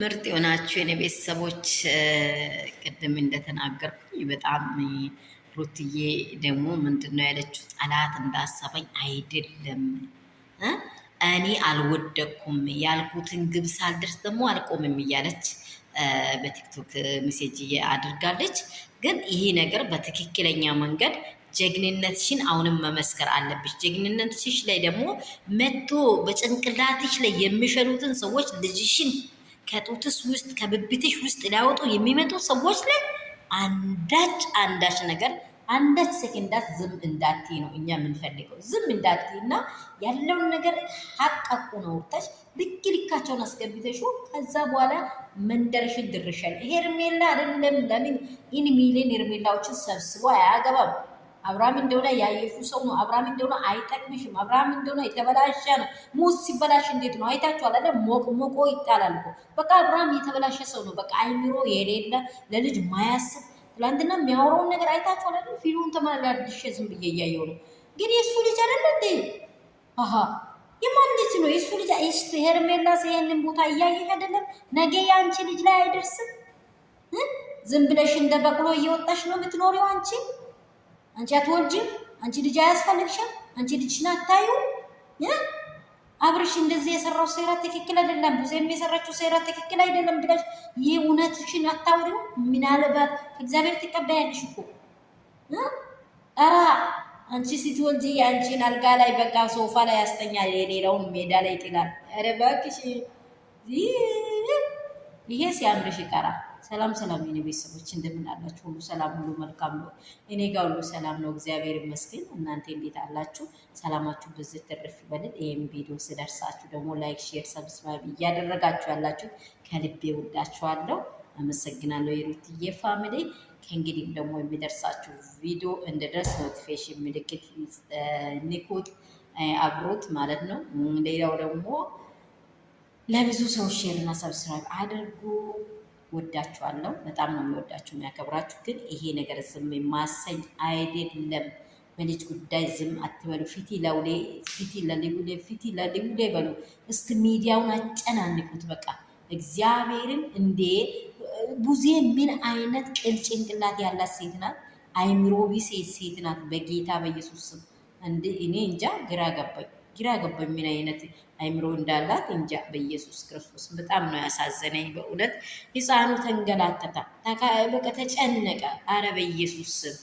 ምርጥ የሆናችሁ የኔ ቤተሰቦች ቅድም እንደተናገርኩኝ በጣም ሩትዬ ደግሞ ምንድነው ያለችው? ጠላት እንዳሰበኝ አይደለም እኔ አልወደኩም ያልኩትን ግብ ሳልደርስ ደግሞ አልቆምም እያለች በቲክቶክ ሜሴጅ አድርጋለች። ግን ይሄ ነገር በትክክለኛ መንገድ ጀግንነትሽን አሁንም መመስከር አለብሽ። ጀግንነትሽ ላይ ደግሞ መጥቶ በጭንቅላትሽ ላይ የሚሸኑትን ሰዎች ልጅሽን ከጡትስ ውስጥ ከብብትሽ ውስጥ ሊያወጡ የሚመጡ ሰዎች ላይ አንዳች ነገር አንዳች ሰከንዳት ዝም እንዳትይ ነው እኛ የምንፈልገው። ዝም እንዳትይ እና ያለውን ነገር ሀቃቁ ነው ወጥተሽ ልክ ልካቸውን አስገብተሽ ከዛ በኋላ መንደርሽን ድርሻል። ሄርሜላ አይደለም ለምን ኢን ሚሊዮን ሄርሜላዎችን ሰብስቦ አያገባም። አብርሃም እንደሆነ ያየሽው ሰው ነው። አብርሃም እንደሆነ አይጠቅምሽም። አብርሃም እንደሆነ የተበላሸ ነው። ሙዝ ሲበላሽ እንዴት ነው አይታችኋል አይደል? ሞቆ ይጣላል እኮ። በቃ አብርሃም የተበላሸ ሰው ነው። በቃ አይምሮ የሌለ ለልጅ ማያስብ ትላንትና የሚያወራውን ነገር አይታችኋል አይደል? ፊልሙን ተመላልሼ ዝም ብዬ እያየሁ ነው። ግን የእሱ ልጅ አይደለ እንዴ? አሃ የማን ልጅ ነው? የእሱ ልጅ ሄርሜላ ይሄንን ቦታ እያየሽ አይደለም? ነገ የአንቺ ልጅ ላይ አይደርስም? ዝም ብለሽ እንደ በቅሎ እየወጣሽ ነው የምትኖሪው አንቺ። አንቺ አትወልጂም። አንቺ ልጅ አያስፈልግሽም። አንቺ ልጅሽን አታዩ። አብርሽ እንደዚህ የሰራው ሴራ ትክክል አይደለም፣ ብዙም የሰራችው ሴራ ትክክል አይደለም ብለሽ ይህ እውነትሽን አታውሪው። ምናልባት እግዚአብሔር ትቀበያለሽ እኮ ኧረ አንቺ ስትወልጂ የአንቺን አልጋ ላይ በቃ ሶፋ ላይ ያስተኛል፣ የሌላውን ሜዳ ላይ ይጥላል። ኧረ እባክሽ ይሄ ሲያምርሽ ይቀራል። ሰላም የኔ ቤተሰቦች እንደምን አላችሁ? ሁሉ ሰላም፣ ሁሉ መልካም ነው። እኔ ጋር ሁሉ ሰላም ነው፣ እግዚአብሔር ይመስገን። እናንተ እንዴት አላችሁ? ሰላማችሁ ብዝት ትርፍ ይበልል። ይሄን ቪዲዮ ስደርሳችሁ ደግሞ ላይክ፣ ሼር፣ ሰብስክራይብ እያደረጋችሁ ያላችሁ ከልቤ ወዳችኋለሁ፣ አመሰግናለሁ። የሩትዬ ፋሚሊ ከእንግዲህ ደግሞ የሚደርሳችሁ ቪዲዮ እንደደርስ ኖቲፊኬሽን ምልክት ንኩት፣ አብሮት ማለት ነው። ሌላው ደግሞ ለብዙ ሰው ሼር እና ሰብስክራይብ አድርጉ። ወዳችኋለሁ። በጣም ነው የሚወዳችሁ የሚያከብራችሁ። ግን ይሄ ነገር ዝም የማሰኝ አይደለም። በልጅ ጉዳይ ዝም አትበሉ። ፊቲ ለሊጉሌ በሉ። እስቲ ሚዲያውን አጨናንቁት። በቃ እግዚአብሔርን እንዴ ቡዜ ምን አይነት ቅል ጭንቅላት ያላት ሴት ናት! አይምሮ ቢስ ሴት ናት። በጌታ በኢየሱስ ስም እኔ እንጃ ግራ ገባኝ ምን አይነት አይምሮ እንዳላት እንጃ። በኢየሱስ ክርስቶስ በጣም ነው ያሳዘነኝ በእውነት። ህፃኑ ተንገላተታ በቃ ተጨነቀ። አረ በኢየሱስ ስም